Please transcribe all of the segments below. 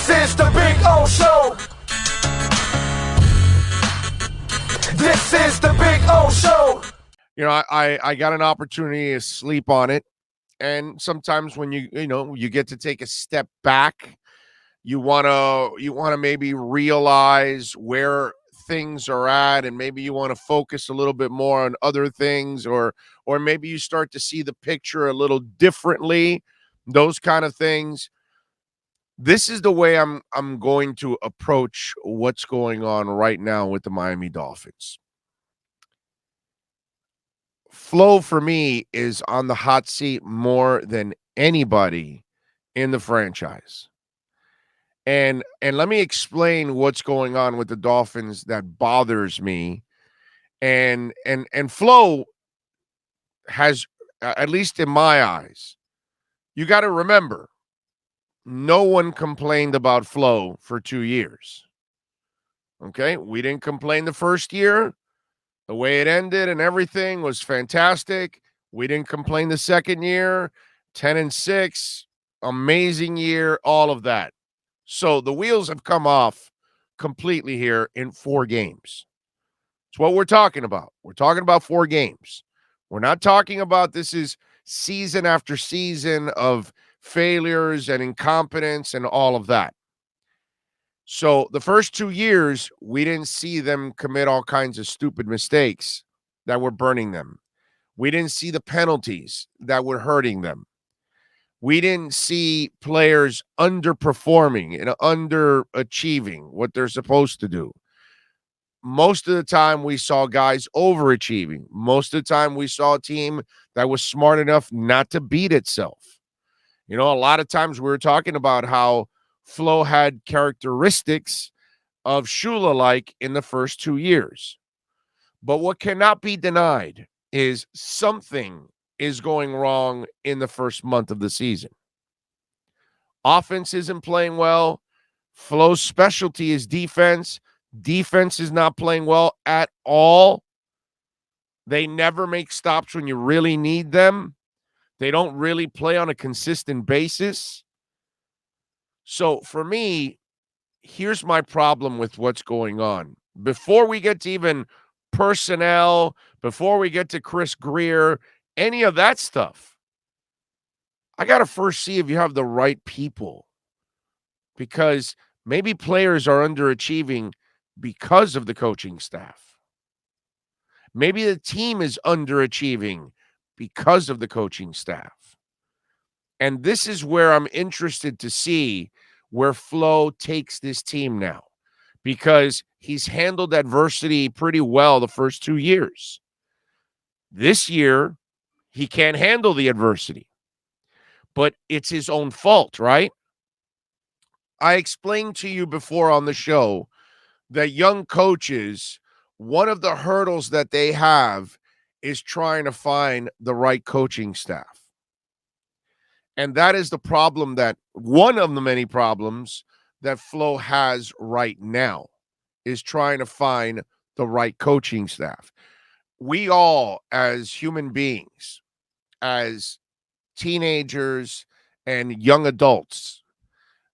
This is the Big O Show. This is the Big O Show. You know, I got an opportunity to sleep on it. And sometimes when you get to take a step back, you wanna maybe realize where things are at, and maybe you want to focus a little bit more on other things, or maybe you start to see the picture a little differently, those kind of things. This is the way I'm going to approach what's going on right now with the Miami Dolphins. Flo, for me, is on the hot seat more than anybody in the franchise. And let me explain what's going on with the Dolphins that bothers me. And Flo has, at least in my eyes, you got to remember, no one complained about Flo for 2 years. Okay? We didn't complain the first year. The way it ended and everything was fantastic. We didn't complain the second year. 10-6, amazing year, all of that. So the wheels have come off completely here in 4 games. It's what we're talking about. We're talking about 4 games. We're not talking about this is season after season of failures and incompetence and all of that. So the first 2 years, we didn't see them commit all kinds of stupid mistakes that were burning them. We didn't see the penalties that were hurting them. We didn't see players underperforming and underachieving what they're supposed to do. Most of the time, we saw guys overachieving. Most of the time, we saw a team that was smart enough not to beat itself. You know, a lot of times we were talking about how Flo had characteristics of Shula-like in the first 2 years. But what cannot be denied is something is going wrong in the first month of the season. Offense isn't playing well. Flo's specialty is defense. Defense is not playing well at all. They never make stops when you really need them. They don't really play on a consistent basis. So for me, here's my problem with what's going on. Before we get to even personnel, before we get to Chris Greer, any of that stuff, I got to first see if you have the right people, because maybe players are underachieving because of the coaching staff. Maybe the team is underachieving because of the coaching staff. And this is where I'm interested to see where Flo takes this team now, because he's handled adversity pretty well the first 2 years. This year, he can't handle the adversity, but it's his own fault, right? I explained to you before on the show that young coaches, one of the hurdles that they have is trying to find the right coaching staff. And that is the problem, that one of the many problems that Flo has right now, is trying to find the right coaching staff. We all, as human beings, as teenagers and young adults,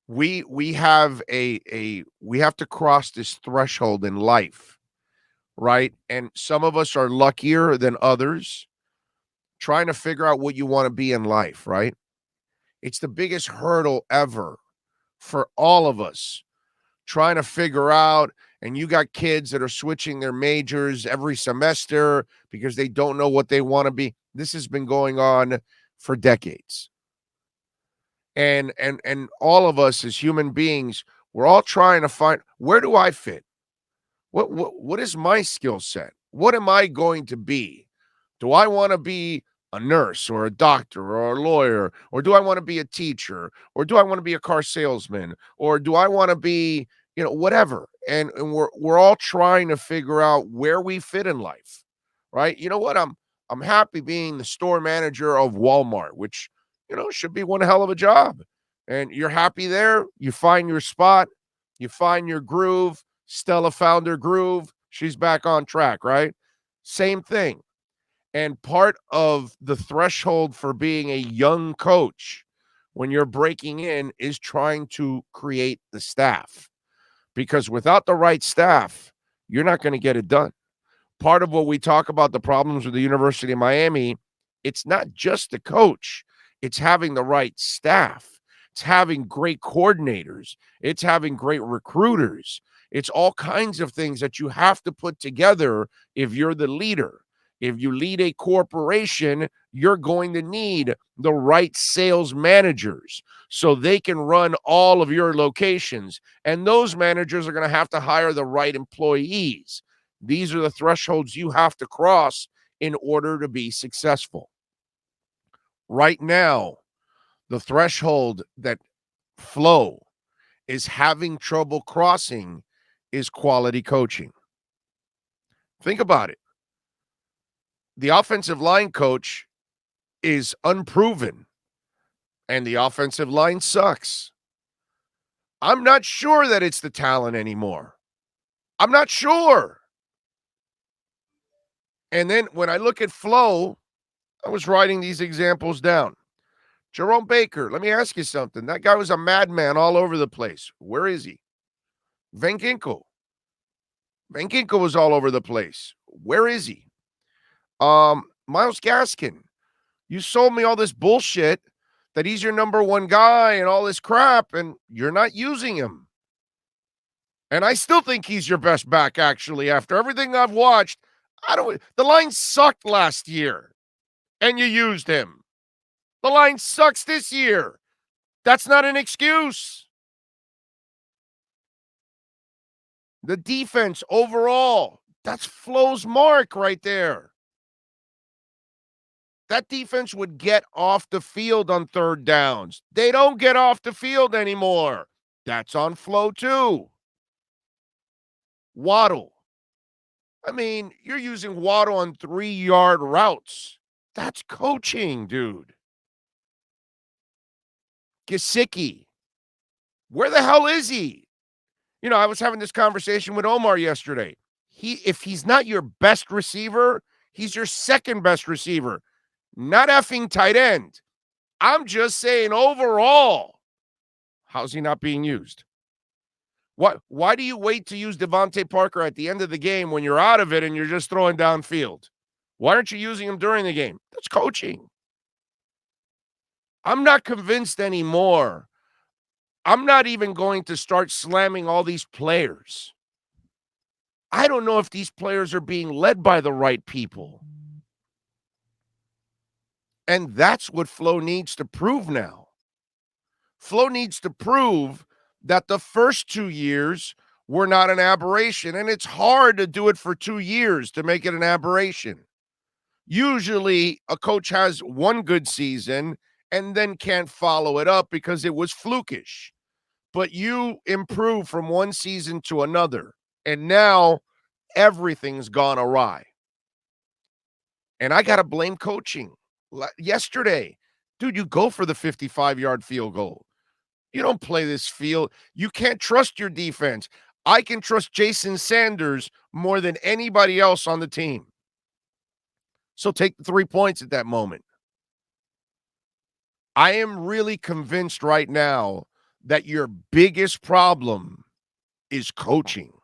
we have we have to cross this threshold in life, right? And some of us are luckier than others, trying to figure out what you want to be in life, right? It's the biggest hurdle ever for all of us, trying to figure out. And you got kids that are switching their majors every semester because they don't know what they want to be. This has been going on for decades. And all of us as human beings, we're all trying to find, where do I fit? What is my skill set? What am I going to be? Do I want to be a nurse or a doctor or a lawyer? Or do I want to be a teacher? Or do I want to be a car salesman? Or do I want to be, whatever? And we're all trying to figure out where we fit in life, right? You know what? I'm happy being the store manager of Walmart, which, should be one hell of a job. And you're happy there. You find your spot. You find your groove. Stella found her groove. She's back on track, right? Same thing. And part of the threshold for being a young coach, when you're breaking in is trying to create the staff. Because without the right staff, you're not going to get it done. Part of what we talk about the problems with the University of Miami, it's not just the coach, it's having the right staff. It's having great coordinators. It's having great recruiters. It's all kinds of things that you have to put together if you're the leader. If you lead a corporation, you're going to need the right sales managers so they can run all of your locations. And those managers are going to have to hire the right employees. These are the thresholds you have to cross in order to be successful. Right now, the threshold that Flo is having trouble crossing is quality coaching. Think about it. The offensive line coach is unproven, and the offensive line sucks. I'm not sure that it's the talent anymore. I'm not sure. And then when I look at Flo, I was writing these examples down. Jerome Baker, let me ask you something. That guy was a madman all over the place. Where is he? Van Ginkel. Van Ginkel was all over the place. Where is he? Myles Gaskin. You sold me all this bullshit that he's your number one guy and all this crap, and you're not using him. And I still think he's your best back, actually, after everything I've watched. The line sucked last year, and you used him. The line sucks this year. That's not an excuse. The defense overall, that's Flo's mark right there. That defense would get off the field on third downs. They don't get off the field anymore. That's on Flo too. Waddle. I mean, you're using Waddle on 3-yard routes. That's coaching, dude. Gesicki. Where the hell is he? You know, I was having this conversation with Omar yesterday. If he's not your best receiver, he's your second best receiver. Not effing tight end. I'm just saying overall, how's he not being used? Why do you wait to use Devontae Parker at the end of the game when you're out of it and you're just throwing downfield? Why aren't you using him during the game? That's coaching. I'm not convinced anymore. I'm not even going to start slamming all these players. I don't know if these players are being led by the right people. And that's what Flo needs to prove now. Flo needs to prove that the first 2 years were not an aberration. And it's hard to do it for 2 years to make it an aberration. Usually a coach has one good season and then can't follow it up because it was flukish. But you improve from one season to another. And now everything's gone awry. And I got to blame coaching. Yesterday, dude, you go for the 55-yard field goal. You don't play this field. You can't trust your defense. I can trust Jason Sanders more than anybody else on the team. So take the 3 points at that moment. I am really convinced right now that your biggest problem is coaching.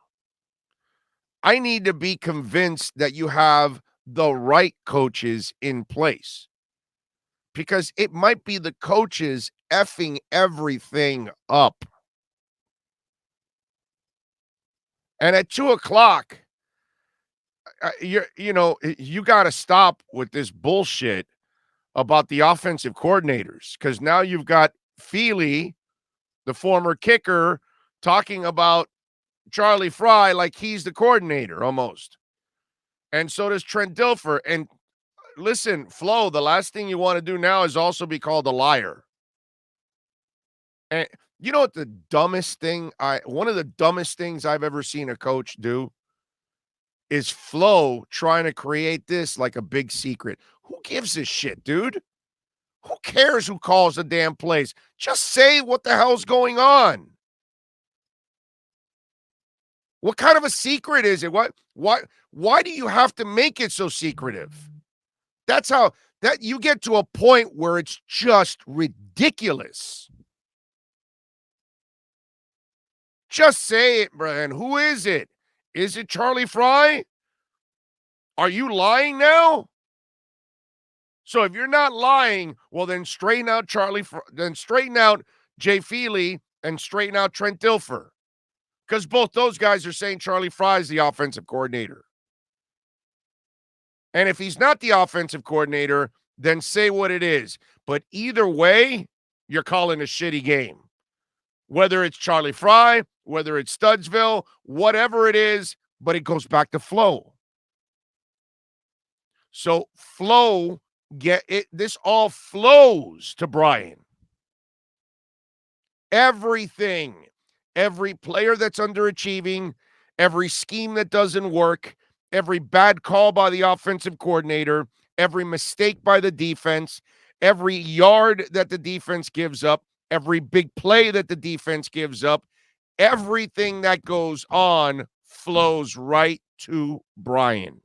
I need to be convinced that you have the right coaches in place. Because it might be the coaches effing everything up. And at 2:00, you got to stop with this bullshit about the offensive coordinators. Because now you've got Feely, the former kicker, talking about Charlie Fry like he's the coordinator almost. And so does Trent Dilfer. And listen, Flo, the last thing you want to do now is also be called a liar. And you know what the dumbest thing one of the dumbest things I've ever seen a coach do is Flo trying to create this like a big secret. Who gives a shit, dude? Who cares who calls the damn plays? Just say what the hell's going on. What kind of a secret is it? Why do you have to make it so secretive? That's how that you get to a point where it's just ridiculous. Just say it, Brian. Who is it? Is it Charlie Fry? Are you lying now? So if you're not lying, well, then straighten out then straighten out Jay Feely and straighten out Trent Dilfer. Because both those guys are saying Charlie Fry is the offensive coordinator. And if he's not the offensive coordinator, then say what it is. But either way, you're calling a shitty game. Whether it's Charlie Fry, whether it's Studsville, whatever it is, but it goes back to flow. So flow, this all flows to Brian. Everything, every player that's underachieving, every scheme that doesn't work, every bad call by the offensive coordinator, every mistake by the defense, every yard that the defense gives up, every big play that the defense gives up, everything that goes on flows right to Brian.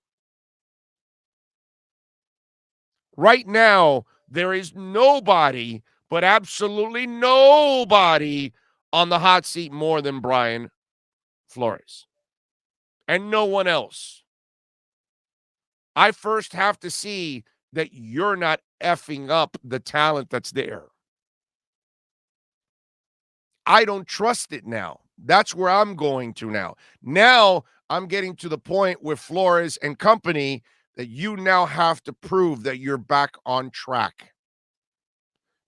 Right now, there is nobody, but absolutely nobody on the hot seat more than Brian Flores. And no one else. I first have to see that you're not effing up the talent that's there. I don't trust it now. That's where I'm going to now. Now I'm getting to the point with Flores and company that you now have to prove that you're back on track.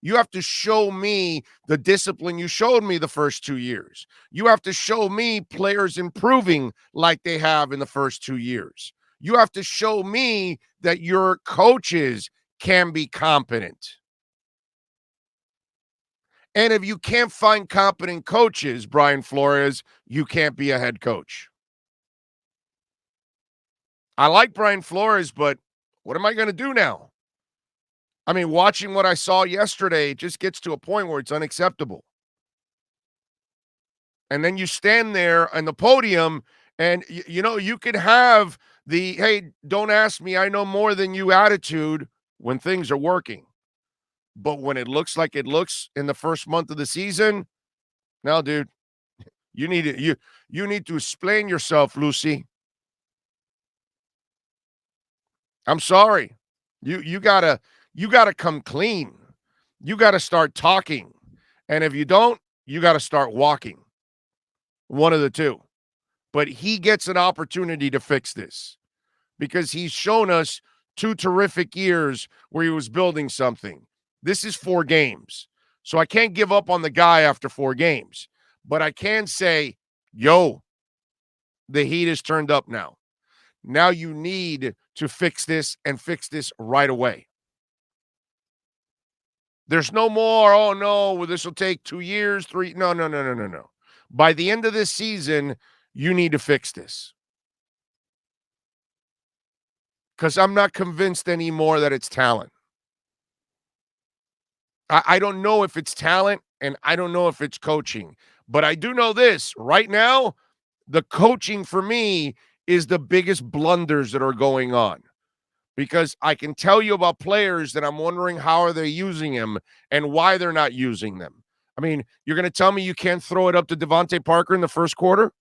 You have to show me the discipline you showed me the first 2 years. You have to show me players improving like they have in the first 2 years. You have to show me that your coaches can be competent. And if you can't find competent coaches, Brian Flores, you can't be a head coach. I like Brian Flores, but what am I going to do now? I mean, watching what I saw yesterday, it just gets to a point where it's unacceptable. And then you stand there on the podium and, you could have the, hey, don't ask me, I know more than you attitude when things are working. But when it looks like it looks in the first month of the season, no, dude, you need to explain yourself, Lucy. I'm sorry. You gotta come clean. You gotta start talking. And if you don't, you gotta start walking. One of the two. But he gets an opportunity to fix this because he's shown us 2 terrific years where he was building something. This is 4 games. So I can't give up on the guy after 4 games. But I can say, yo, the heat is turned up now. Now you need to fix this and fix this right away. There's no more, oh no, this will take 2 years, 3. No. By the end of this season, you need to fix this. Because I'm not convinced anymore that it's talent. I don't know if it's talent, and I don't know if it's coaching. But I do know this. Right now, the coaching for me is the biggest blunders that are going on. Because I can tell you about players that I'm wondering how are they using them and why they're not using them. I mean, you're going to tell me you can't throw it up to Devontae Parker in the first quarter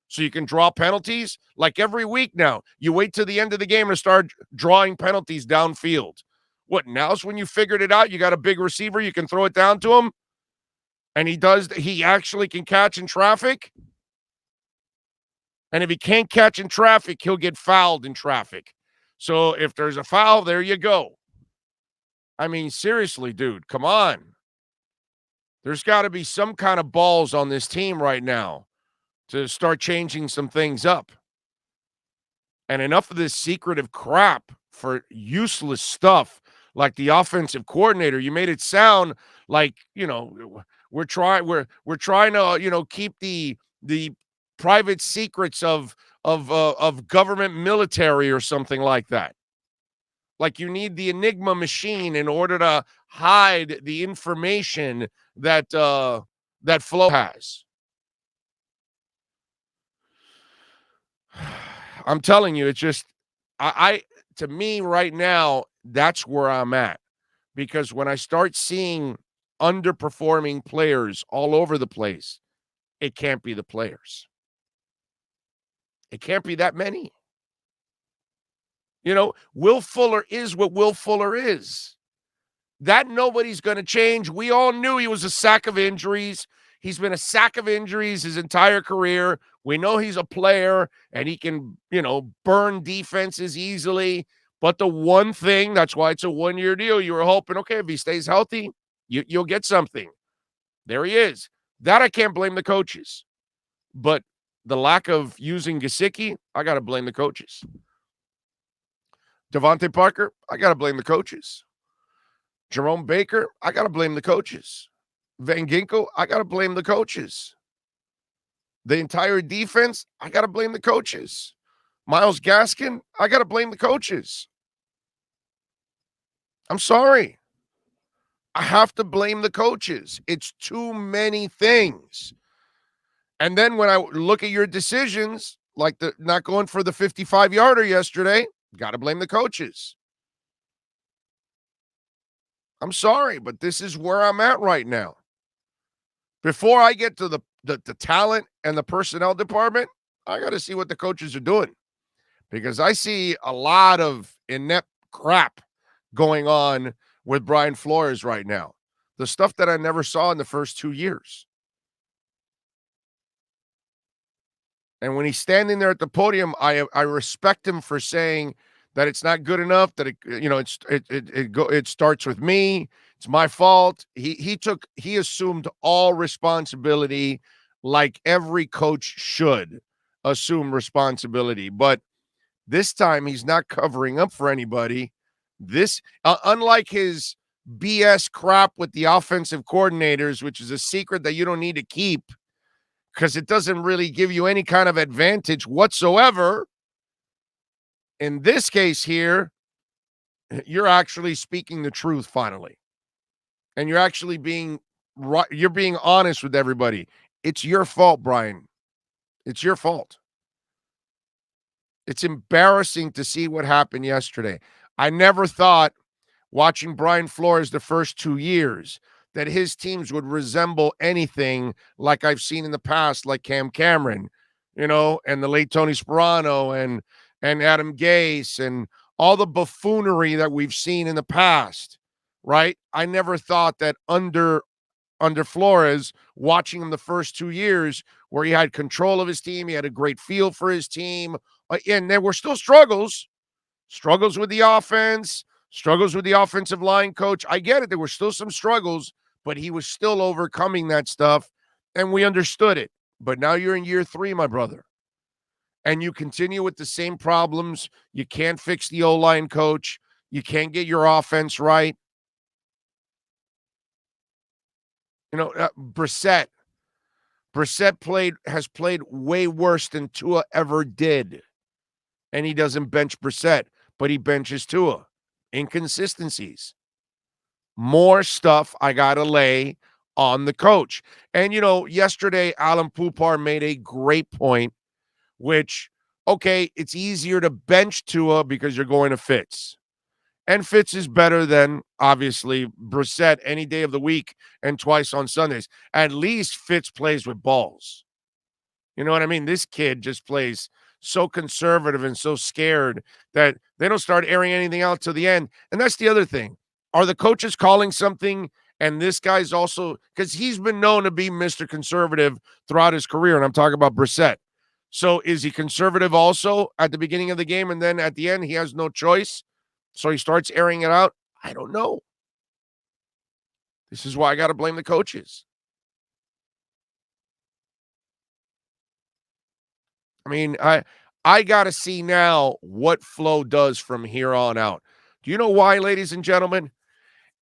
so you can draw penalties? Like every week now, you wait till the end of the game to start drawing penalties downfield. What, now's when you figured it out? You got a big receiver, you can throw it down to him? And he actually can catch in traffic? And if he can't catch in traffic, he'll get fouled in traffic. So if there's a foul, there you go. I mean, seriously, dude, come on. There's got to be some kind of balls on this team right now to start changing some things up. And enough of this secretive crap for useless stuff like the offensive coordinator. You made it sound like, we're trying to, keep the private secrets of government military or something like that. Like you need the Enigma machine in order to hide the information that that Flo has. I'm telling you, it's just to me right now, That's where I'm at. Because when I start seeing underperforming players all over the place, it can't be the players. It can't be that many. Will Fuller is what Will Fuller is. That nobody's going to change. We all knew he was a sack of injuries. He's been a sack of injuries his entire career. We know he's a player and he can, burn defenses easily. But the one thing, that's why it's a one-year deal, you were hoping, okay, if he stays healthy, you'll get something. There he is. That I can't blame the coaches. But the lack of using Gesicki, I got to blame the coaches. Devontae Parker, I got to blame the coaches. Jerome Baker, I got to blame the coaches. Van Ginkel, I got to blame the coaches. The entire defense, I got to blame the coaches. Myles Gaskin, I got to blame the coaches. I'm sorry. I have to blame the coaches. It's too many things. And then when I look at your decisions, like the not going for the 55-yarder yesterday, got to blame the coaches. I'm sorry, but this is where I'm at right now. Before I get to the talent and the personnel department, I got to see what the coaches are doing. Because I see a lot of inept crap going on with Brian Flores right now. The stuff that I never saw in the first 2 years. And when he's standing there at the podium, I respect him for saying that it's not good enough, that it starts with me. It's my fault. He assumed all responsibility like every coach should assume responsibility. But this time he's not covering up for anybody. This, unlike his BS crap with the offensive coordinators, which is a secret that you don't need to keep because it doesn't really give you any kind of advantage whatsoever. In this case here, you're actually speaking the truth finally. And you're actually being honest with everybody. It's your fault, Brian. It's your fault. It's embarrassing to see what happened yesterday. I never thought, watching Brian Flores the first 2 years, that his teams would resemble anything like I've seen in the past, like Cam Cameron, and the late Tony Sperano and Adam Gase and all the buffoonery that we've seen in the past, right? I never thought that under Flores, watching him the first 2 years where he had control of his team, he had a great feel for his team, and there were still struggles with the offense, struggles with the offensive line coach. I get it. There were still some struggles, but he was still overcoming that stuff, and we understood it. But now you're in year 3, my brother, and you continue with the same problems. You can't fix the O-line coach. You can't get your offense right. Brissett has played way worse than Tua ever did, and he doesn't bench Brissett, but he benches Tua. Inconsistencies. More stuff I got to lay on the coach. And, yesterday, Alan Poupar made a great point, which, okay, it's easier to bench Tua because you're going to Fitz. And Fitz is better than, obviously, Brissett any day of the week and twice on Sundays. At least Fitz plays with balls. You know what I mean? This kid just plays so conservative and so scared that they don't start airing anything out to the end. And that's the other thing. Are the coaches calling something? And this guy's also, because he's been known to be Mr. Conservative throughout his career, and I'm talking about Brissett. So is he conservative also at the beginning of the game, and then at the end he has no choice? So he starts airing it out? I don't know. This is why I got to blame the coaches. I mean, I got to see now what Flo does from here on out. Do you know why, ladies and gentlemen?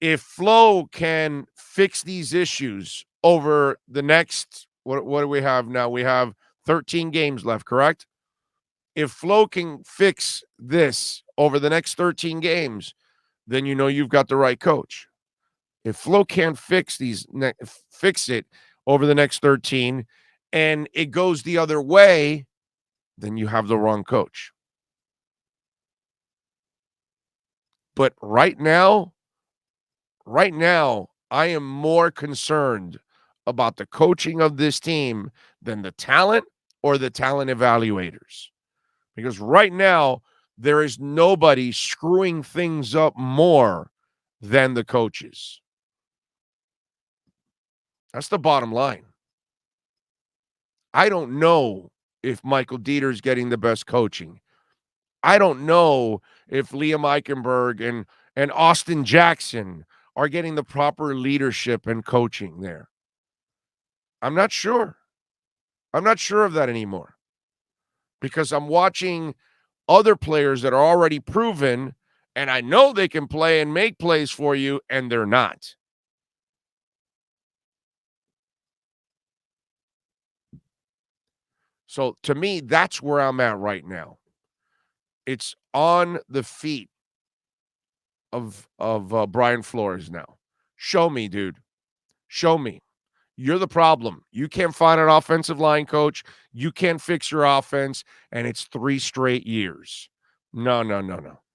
If Flo can fix these issues over the next, what do we have now? We have 13 games left, correct? If Flo can fix this over the next 13 games, then you've got the right coach. If Flo can't fix it over the next 13 and it goes the other way, then you have the wrong coach. But right now, I am more concerned about the coaching of this team than the talent or the talent evaluators. Because right now, there is nobody screwing things up more than the coaches. That's the bottom line. I don't know if Michael Dieter is getting the best coaching. I don't know if Liam Eichenberg and Austin Jackson are getting the proper leadership and coaching there. I'm not sure. I'm not sure of that anymore because I'm watching other players that are already proven, and I know they can play and make plays for you, and they're not. So to me, that's where I'm at right now. It's on the feet of Brian Flores now. Show me, dude. Show me. You're the problem. You can't find an offensive line coach. You can't fix your offense, and it's 3 straight years. No.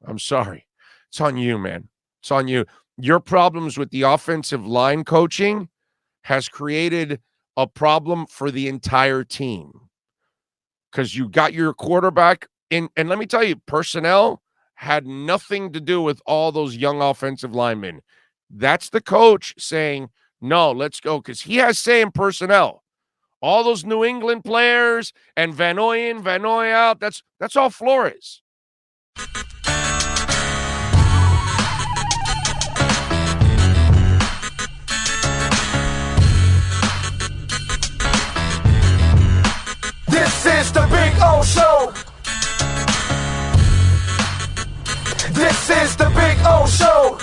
I'm sorry. It's on you, man. It's on you. Your problems with the offensive line coaching has created a problem for the entire team because you got your quarterback in. And let me tell you, personnel had nothing to do with all those young offensive linemen. That's the coach saying, no, let's go, because he has say in personnel. All those New England players and Van Noy in, Van Noy out, that's all Flores. This is the Big O Show. This is the Big O Show.